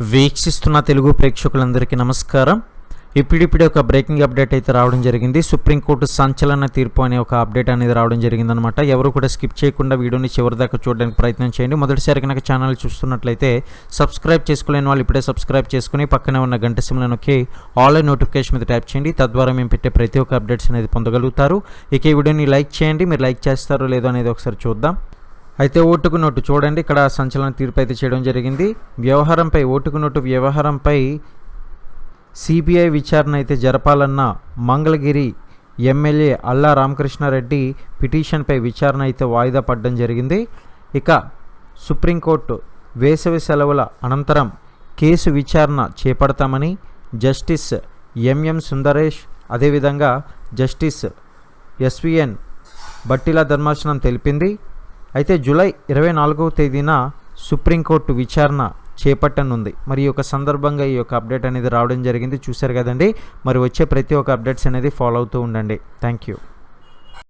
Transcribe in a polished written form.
వీక్షిస్తున్న తెలుగు ప్రేక్షకులందరికీ నమస్కారం. ఇప్పుడిప్పుడే ఒక బ్రేకింగ్ అప్డేట్ అయితే రావడం జరిగింది. సుప్రీంకోర్టు సంచలన తీర్పు అనే ఒక అప్డేట్ అనేది రావడం జరిగిందనమాట. ఎవరు కూడా స్కిప్ చేయకుండా వీడియోని చివరి దాకా చూడడానికి ప్రయత్నం చేయండి. మొదటిసారి కనుక ఛానల్ చూస్తున్నట్లయితే సబ్స్క్రైబ్ చేసుకోలేని వాళ్ళు ఇప్పుడే సబ్స్క్రైబ్ చేసుకుని పక్కనే ఉన్న గంట సింబల్ నొక్కి ఆల్ నోటిఫికేషన్ మీద ట్యాప్ చేయండి. తద్వారా మేము పెట్టే ప్రతి ఒక్క అప్డేట్స్ అనేది పొందగలుగుతారు. ఇక ఈ వీడియోని లైక్ చేయండి. మీరు లైక్ చేస్తారో లేదో అనేది ఒకసారి చూద్దాం. అయితే ఓటుకు నోటు చూడండి, ఇక్కడ సంచలన తీర్పు అయితే చేయడం జరిగింది. ఓటుకు నోటు వ్యవహారంపై సిబిఐ విచారణ అయితే జరపాలన్న మంగళగిరి ఎమ్మెల్యే అల్లా రామకృష్ణారెడ్డి పిటిషన్పై విచారణ అయితే వాయిదా పడడం జరిగింది. ఇక సుప్రీంకోర్టు వేసవి సెలవుల అనంతరం కేసు విచారణ చేపడతామని జస్టిస్ ఎంఎం సుందరేష్ అదేవిధంగా జస్టిస్ ఎస్విఎన్ బట్టిల ధర్మాసనం తెలిపింది. అయితే జూలై 24వ తేదీన సుప్రీంకోర్టు విచారణ చేపట్టనుంది. మరి ఈ యొక్క సందర్భంగా ఈ యొక్క అప్డేట్ అనేది రావడం జరిగింది. చూశారు కదండి. మరి వచ్చే ప్రతి ఒక్క అప్డేట్స్ అనేది ఫాలో అవుతూ ఉండండి. Thank you.